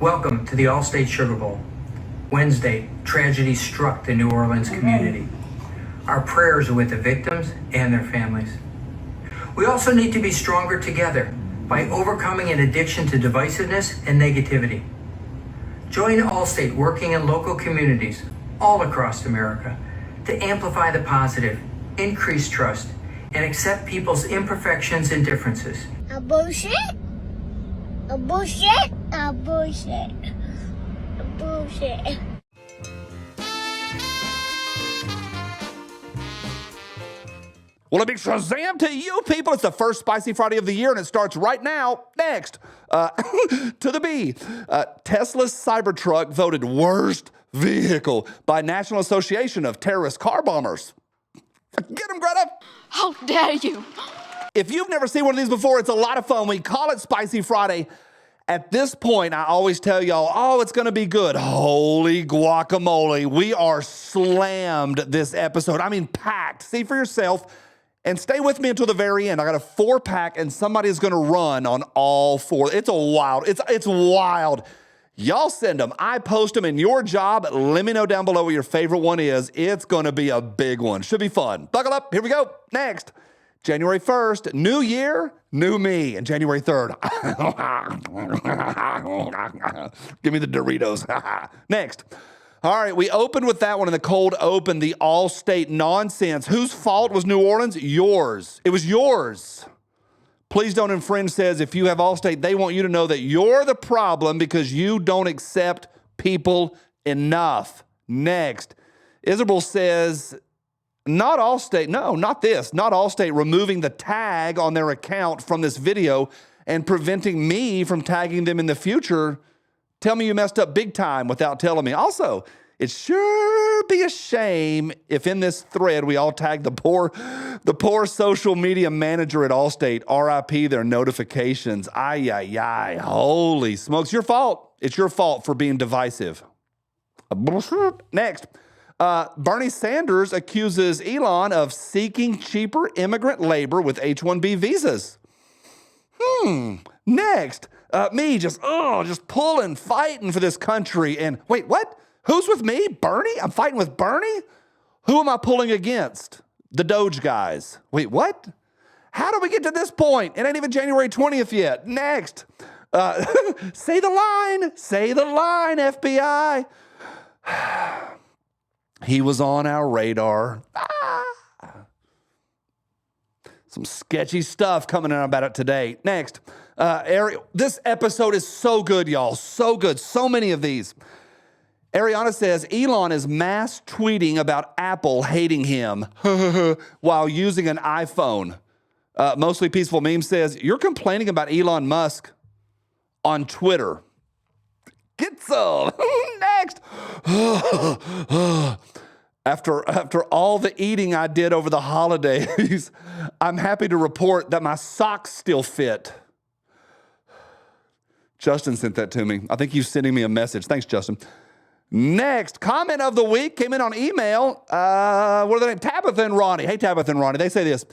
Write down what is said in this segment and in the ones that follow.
Welcome to the All-State Sugar Bowl. Wednesday, tragedy struck the New Orleans community. Our prayers are with the victims and their families. We also need to be stronger together by overcoming an addiction to divisiveness and negativity. Join Allstate working in local communities all across America to amplify the positive, increase trust, and accept people's imperfections and differences. A bullshit? A bullshit? A bullshit. A bullshit. Well, a big shazam to you people. It's the first Spicy Friday of the year, and it starts right now. Next, to the B. Tesla's Cybertruck voted worst vehicle by National Association of Terrorist Car Bombers. Get him, Greta. How dare you? If you've never seen one of these before, it's a lot of fun. We call it Spicy Friday. At this point, I always tell y'all, oh, it's going to be good. Holy guacamole. We are slammed this episode. I mean, packed. See for yourself. And stay with me until the very end. I got a 4-pack, and somebody is going to run on all 4. It's wild. Y'all send them. I post them in your job. Let me know down below what your favorite one is. It's going to be a big one. Should be fun. Buckle up. Here we go. Next. January 1st, new year, new me. And January 3rd, give me the Doritos. Next. All right, we opened with that one in the cold open, the all-state nonsense. Whose fault was New Orleans? Yours. It was yours. Please don't infringe says if you have Allstate, they want you to know that you're the problem because you don't accept people enough. Next. Isabel says, not Allstate, no, not this, not Allstate removing the tag on their account from this video and preventing me from tagging them in the future. Tell me you messed up big time without telling me. Also, it sure be a shame if in this thread we all tag the poor social media manager at Allstate, RIP their notifications. Ay. Holy smokes, your fault. It's your fault for being divisive. Next. Bernie Sanders accuses Elon of seeking cheaper immigrant labor with H-1B visas. Next, me just pulling, fighting for this country. And wait, what? Who's with me? Bernie? I'm fighting with Bernie? Who am I pulling against? The Doge guys. Wait, what? How did we get to this point? It ain't even January 20th yet. Next, say the line, FBI. He was on our radar. Some sketchy stuff coming out about it today. Next, this episode is so good, y'all. So good. So many of these. Ariana says, Elon is mass tweeting about Apple hating him while using an iPhone. Mostly Peaceful Meme says, you're complaining about Elon Musk on Twitter. Get some. Next. After all the eating I did over the holidays, I'm happy to report that my socks still fit. Justin sent that to me. I think he's sending me a message. Thanks, Justin. Next, comment of the week came in on email. What are their names? Tabitha and Ronnie. Hey, Tabitha and Ronnie. They say this.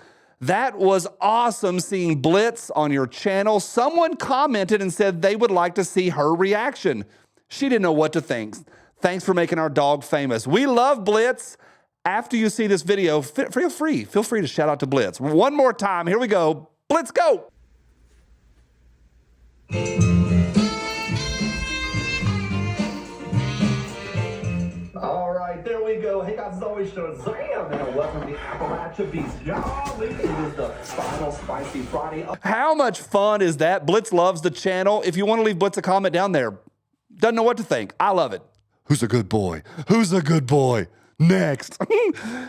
That was awesome seeing Blitz on your channel. Someone commented and said they would like to see her reaction. She didn't know what to think. Thanks for making our dog famous. We love Blitz. After you see this video, feel free to shout out to Blitz. One more time. Here we go. Blitz, go. All right, there we go. Hey guys, it's always Shazam, and welcome to the Appalachia Beast. Y'all, it is the final Spicy Friday. How much fun is that? Blitz loves the channel. If you want to leave Blitz a comment down there, doesn't know what to think. I love it. Who's a good boy? Who's a good boy? Next.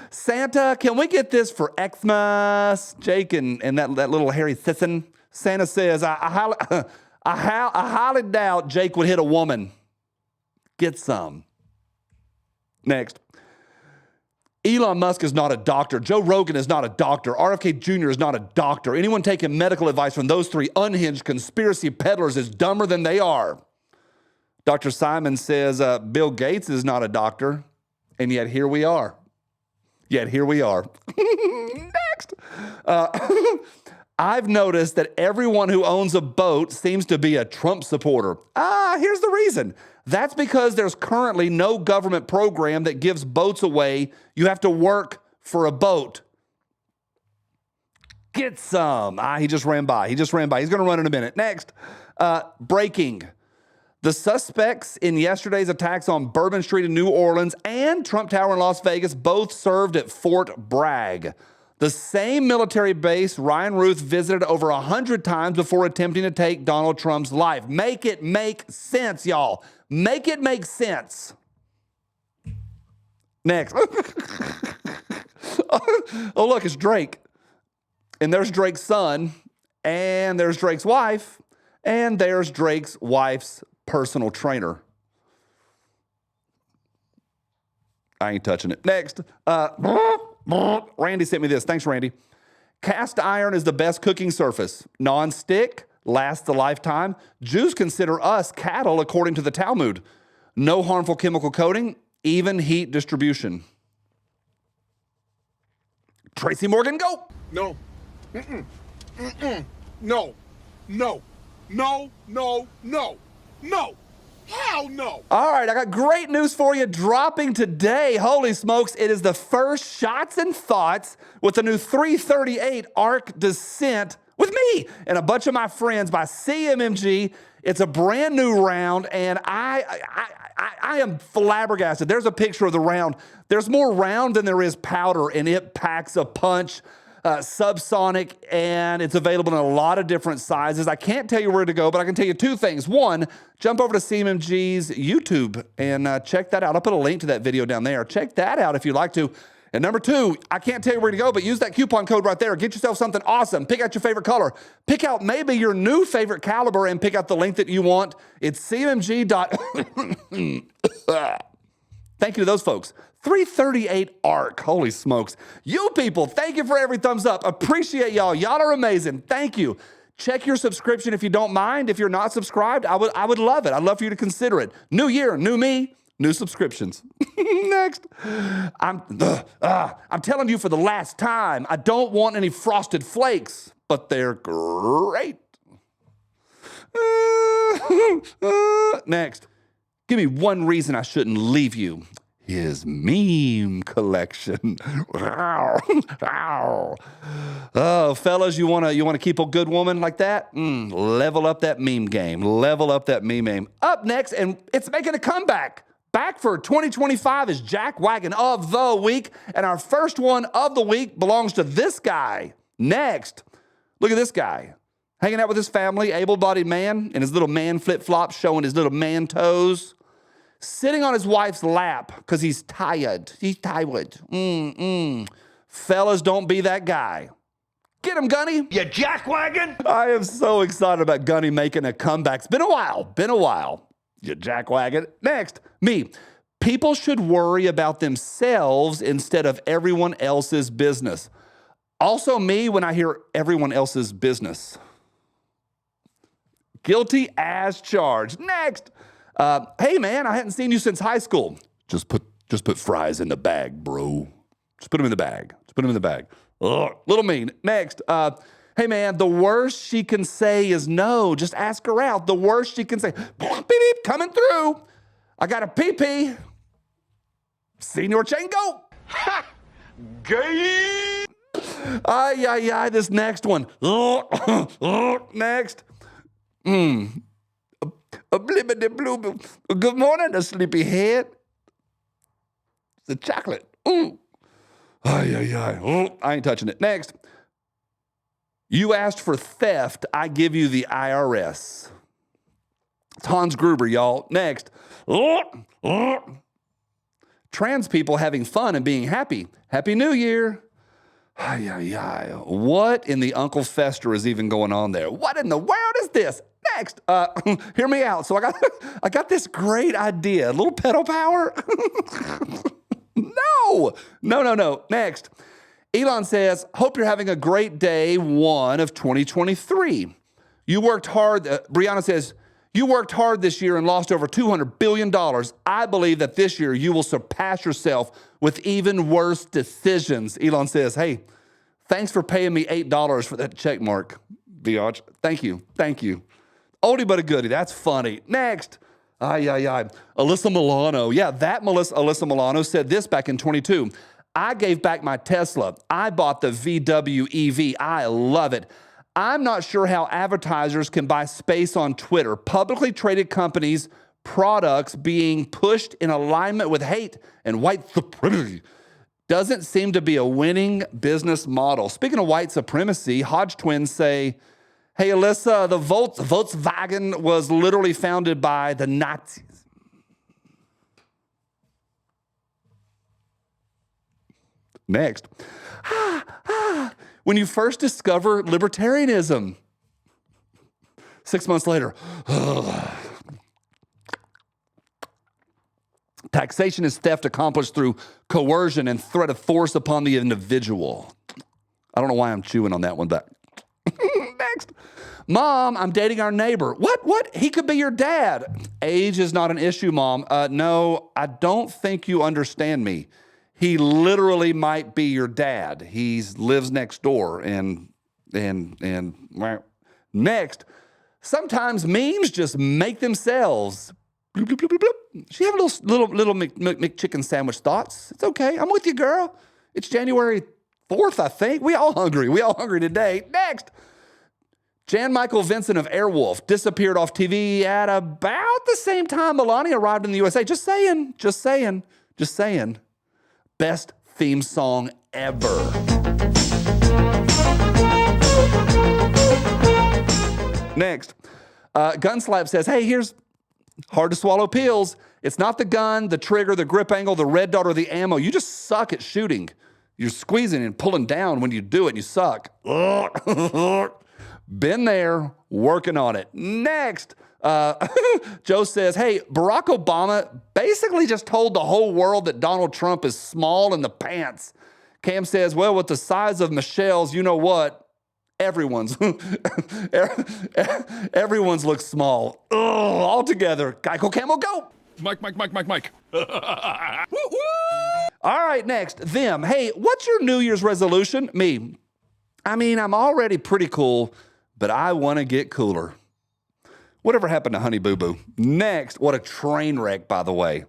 Santa, can we get this for Xmas? Jake and that little hairy sissin. Santa says, I highly doubt Jake would hit a woman. Get some. Next. Elon Musk is not a doctor. Joe Rogan is not a doctor. RFK Jr. is not a doctor. Anyone taking medical advice from those three unhinged conspiracy peddlers is dumber than they are. Dr. Simon says Bill Gates is not a doctor, and yet here we are. Next. I've noticed that everyone who owns a boat seems to be a Trump supporter. Here's the reason. That's because there's currently no government program that gives boats away. You have to work for a boat. Get some. He just ran by. He's going to run in a minute. Next, breaking. The suspects in yesterday's attacks on Bourbon Street in New Orleans and Trump Tower in Las Vegas both served at Fort Bragg, the same military base Ryan Ruth visited over 100 times before attempting to take Donald Trump's life. Make it make sense, y'all. Make it make sense. Next. Oh, look, it's Drake. And there's Drake's son, and there's Drake's wife, and there's Drake's wife's personal trainer. I ain't touching it. Next. Randy sent me this. Thanks, Randy. Cast iron is the best cooking surface. Non-stick lasts a lifetime. Jews consider us cattle according to the Talmud. No harmful chemical coating, even heat distribution. Tracy Morgan, go. No. No. No. No. No. No. No. Hell no. All right, I got great news for you dropping today. Holy smokes, it is the first Shots and Thoughts with the new 338 Arc Descent with me and a bunch of my friends by CMMG. It's a brand new round, and I am flabbergasted. There's a picture of the round. There's more round than there is powder, and it packs a punch. Subsonic, and it's available in a lot of different sizes. I can't tell you where to go, but I can tell you two things. One, jump over to CMMG's YouTube and check that out. I'll put a link to that video down there. Check that out if you'd like to. And number two, I can't tell you where to go, but use that coupon code right there. Get yourself something awesome. Pick out your favorite color. Pick out maybe your new favorite caliber and pick out the length that you want. It's CMMG. Thank you to those folks. 338 Arc. Holy smokes. You people, thank you for every thumbs up. Appreciate y'all. Y'all are amazing. Thank you. Check your subscription if you don't mind. If you're not subscribed, I would love it. I'd love for you to consider it. New year, new me, new subscriptions. Next. I'm telling you for the last time, I don't want any frosted flakes, but they're great. Next. Give me one reason I shouldn't leave you. His meme collection. Oh, fellas, you wanna keep a good woman like that? Level up that meme game. Level up that meme game. Up next, and it's making a comeback. Back for 2025 is Jack Wagon of the Week, and our first one of the week belongs to this guy. Next, look at this guy. Hanging out with his family, able-bodied man, in his little man flip-flops, showing his little man toes. Sitting on his wife's lap because he's tired. He's tired. Fellas, don't be that guy. Get him, Gunny. You jackwagon. I am so excited about Gunny making a comeback. It's been a while. You jackwagon. Next, me. People should worry about themselves instead of everyone else's business. Also me when I hear everyone else's business. Guilty as charged. Next. Hey man, I hadn't seen you since high school. Just put fries in the bag, bro. Just put them in the bag. Ugh, little mean. Next, hey man, the worst she can say is no. Just ask her out. The worst she can say, beep, beep, coming through. I got a pee-pee. Senor Chango. Ha! Gay! Ay, this next one. Next. Good morning, a sleepyhead. It's a chocolate. I ain't touching it. Next. You asked for theft, I give you the IRS. It's Hans Gruber, y'all. Next. Trans people having fun and being happy. Happy New Year. What in the Uncle Fester is even going on there? What in the world is this? Next, hear me out. So I got this great idea. A little pedal power. No. Next, Elon says, hope you're having a great day one of 2023. You worked hard. Brianna says, you worked hard this year and lost over $200 billion. I believe that this year you will surpass yourself with even worse decisions. Elon says, hey, Thanks for paying me $8 for that check mark, Biatch. Thank you. Oldie but a goodie. That's funny. Next. Alyssa Milano. Yeah, that Alyssa Milano said this back in 22. I gave back my Tesla. I bought the VW EV. I love it. I'm not sure how advertisers can buy space on Twitter. Publicly traded companies, products being pushed in alignment with hate and white supremacy doesn't seem to be a winning business model. Speaking of white supremacy, Hodge twins say, hey, Alyssa, the Volkswagen was literally founded by the Nazis. Next. When you first discover libertarianism. 6 months later. Taxation is theft accomplished through coercion and threat of force upon the individual. I don't know why I'm chewing on that one, but next. Mom, I'm dating our neighbor. What? He could be your dad. Age is not an issue, Mom. No, I don't think you understand me. He literally might be your dad. He lives next door. And next, sometimes memes just make themselves. Bloop, bloop, bloop, bloop, bloop. She having little McChicken sandwich thoughts. It's okay. I'm with you, girl. It's January 4th, I think. We all hungry today. Next. Jan Michael Vincent of Airwolf disappeared off TV at about the same time Melania arrived in the USA. Just saying. Best theme song ever. Next. Gunslap says, hey, here's hard to swallow pills. It's not the gun, the trigger, the grip angle, the red dot, or the ammo. You just suck at shooting. You're squeezing and pulling down when you do it, and you suck. Been there, working on it. Next, Joe says, hey, Barack Obama basically just told the whole world that Donald Trump is small in the pants. Cam says, well, with the size of Michelle's, you know what? Everyone's looks small. Ugh, all together. Geico Camel, go. Mike. All right, next, them. Hey, what's your New Year's resolution? Me. I mean, I'm already pretty cool, but I want to get cooler. Whatever happened to Honey Boo Boo? Next, what a train wreck, by the way.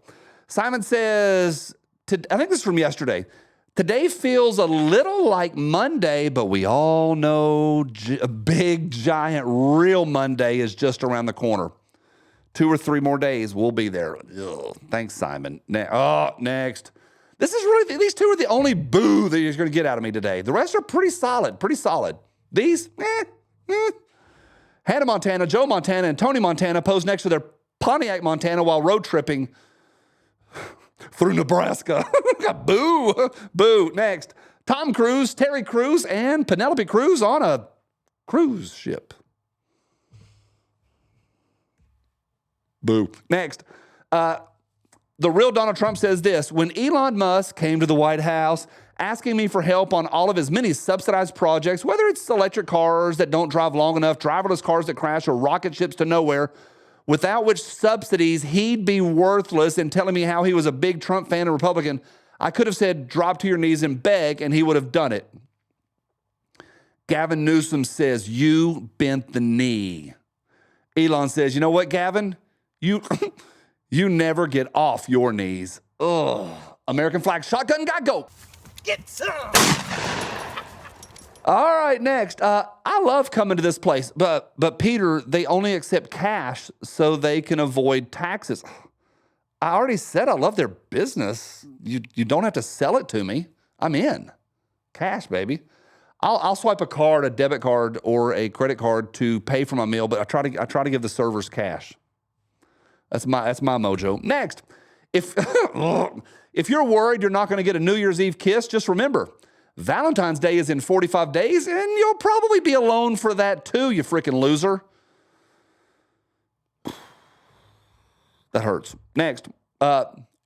Simon says, I think this is from yesterday. Today feels a little like Monday, but we all know a big, giant, real Monday is just around the corner. 2 or 3 more days, we'll be there. Ugh, thanks, Simon. Next. This is really, these 2 are the only boo that you're going to get out of me today. The rest are pretty solid. These, Hannah Montana, Joe Montana, and Tony Montana pose next to their Pontiac Montana while road tripping through Nebraska. Boo. Next. Tom Cruise, Terry Crews, and Penelope Cruz on a cruise ship. Boo. Next. The real Donald Trump says this: when Elon Musk came to the White House asking me for help on all of his many subsidized projects, whether it's electric cars that don't drive long enough, driverless cars that crash, or rocket ships to nowhere, without which subsidies he'd be worthless, and telling me how he was a big Trump fan and Republican, I could have said, drop to your knees and beg, and he would have done it. Gavin Newsom says, you bent the knee. Elon says, you know what, Gavin? You never get off your knees. Ugh. American flag shotgun guy, go. Get some. All right, next. I love coming to this place, but Peter, they only accept cash so they can avoid taxes. I already said I love their business. You don't have to sell it to me. I'm in. Cash, baby. I'll swipe a card, a debit card, or a credit card to pay for my meal, but I try to give the servers cash. That's my mojo. Next, if you're worried you're not going to get a New Year's Eve kiss, just remember, Valentine's Day is in 45 days, and you'll probably be alone for that too, you freaking loser. That hurts. Next,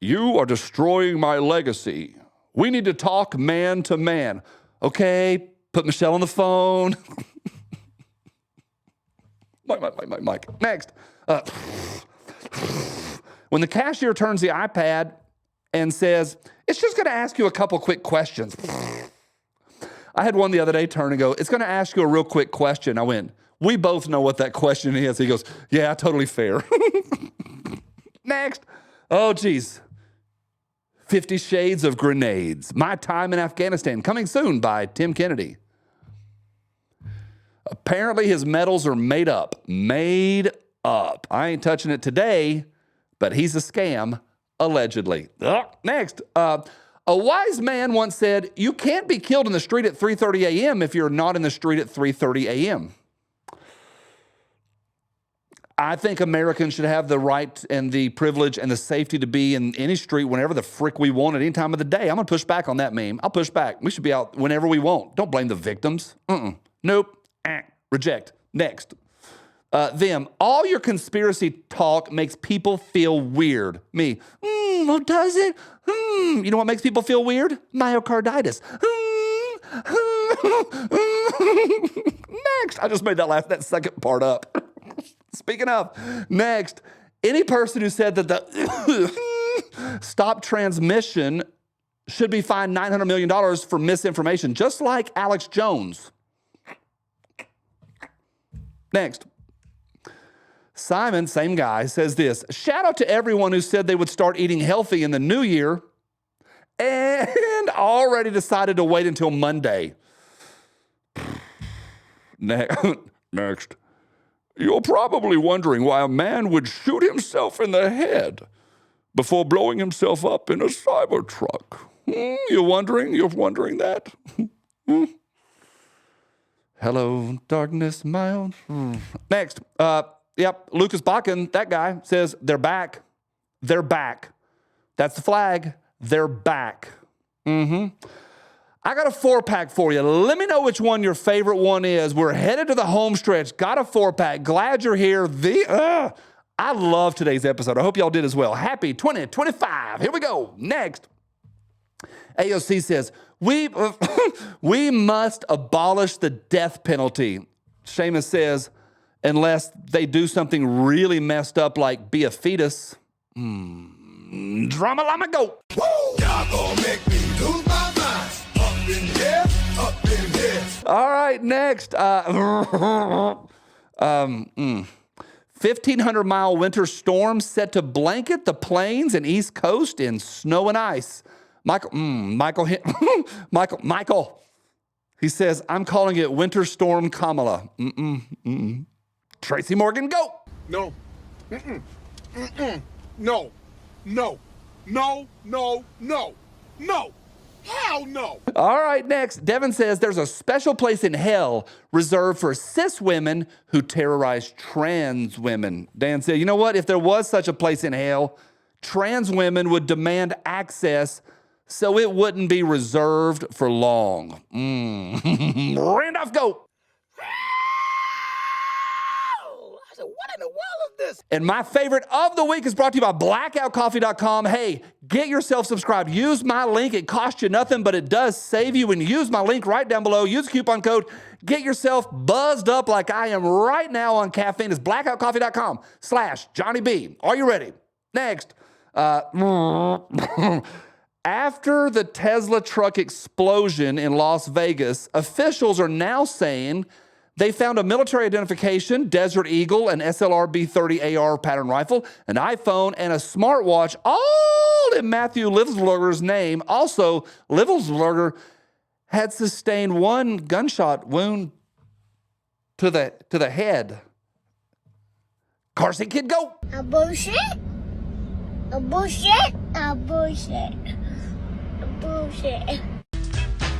you are destroying my legacy. We need to talk man to man. Okay, put Michelle on the phone. Mike. Next. When the cashier turns the iPad and says, it's just going to ask you a couple quick questions. I had one the other day turn and go, it's going to ask you a real quick question. I went, we both know what that question is. He goes, yeah, totally fair. Next. Oh, geez. 50 Shades of Grenades. My Time in Afghanistan. Coming soon by Tim Kennedy. Apparently his medals are made up. Made up. I ain't touching it today, but he's a scam, allegedly. Next. A wise man once said, you can't be killed in the street at 3:30 a.m. if you're not in the street at 3:30 a.m. I think Americans should have the right and the privilege and the safety to be in any street whenever the frick we want at any time of the day. I'm going to push back on that meme. I'll push back. We should be out whenever we want. Don't blame the victims. Nope. Reject. Next. Them. All your conspiracy talk makes people feel weird. Me. Well, does it? You know what makes people feel weird? Myocarditis. Next. I just made that second part up. Speaking of, next, any person who said that the stop transmission should be fined $900 million for misinformation, just like Alex Jones. Next. Simon, same guy, says this. Shout out to everyone who said they would start eating healthy in the new year and already decided to wait until Monday. Next. You're probably wondering why a man would shoot himself in the head before blowing himself up in a Cybertruck. You're wondering that? Hello, darkness, my own. Next. Lucas Bakken, that guy, says they're back. They're back. That's the flag. They're back. I got a 4-pack for you. Let me know which one your favorite one is. We're headed to the home stretch. Got a 4-pack. Glad you're here. I love today's episode. I hope y'all did as well. Happy 2025. Here we go. Next. AOC says, we must abolish the death penalty. Seamus says, unless they do something really messed up like be a fetus. Drama llama go. Y'all gonna make me lose my mind. Up in here, up in here. All right, next. 1,500-mile winter storm set to blanket the plains and East Coast in snow and ice. Michael. He says, I'm calling it Winter Storm Kamala. Tracy Morgan, go. No. No. No. No. No. No. No. Hell no. All right, next. Devin says there's a special place in hell reserved for cis women who terrorize trans women. Dan said, you know what? If there was such a place in hell, trans women would demand access so it wouldn't be reserved for long. Randolph, go. I said, what in the world is this? And my favorite of the week is brought to you by blackoutcoffee.com. Hey, get yourself subscribed. Use my link. It costs you nothing, but it does save you when you use my link right down below. Use the coupon code. Get yourself buzzed up like I am right now on caffeine. It's blackoutcoffee.com/Johnny B. Are you ready? Next. After the Tesla truck explosion in Las Vegas, officials are now saying they found a military identification, Desert Eagle, an SLR B-30 AR pattern rifle, an iPhone, and a smartwatch, all in Matthew Livelsberger's name. Also, Livelsberger had sustained one gunshot wound to the head. Carson Kid, go. A bullshit. A bullshit. A bullshit. A bullshit.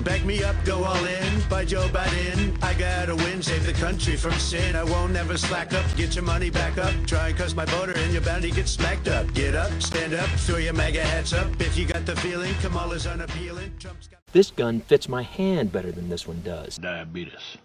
Back me up, go all in, by Joe Biden. I gotta win, save the country from sin. I won't never slack up, get your money back up. Try and cuss my voter and you're bound to get smacked up. Get up, stand up, throw your MAGA hats up. If you got the feeling, Kamala's unappealing. Trump's got... This gun fits my hand better than this one does. Diabetes.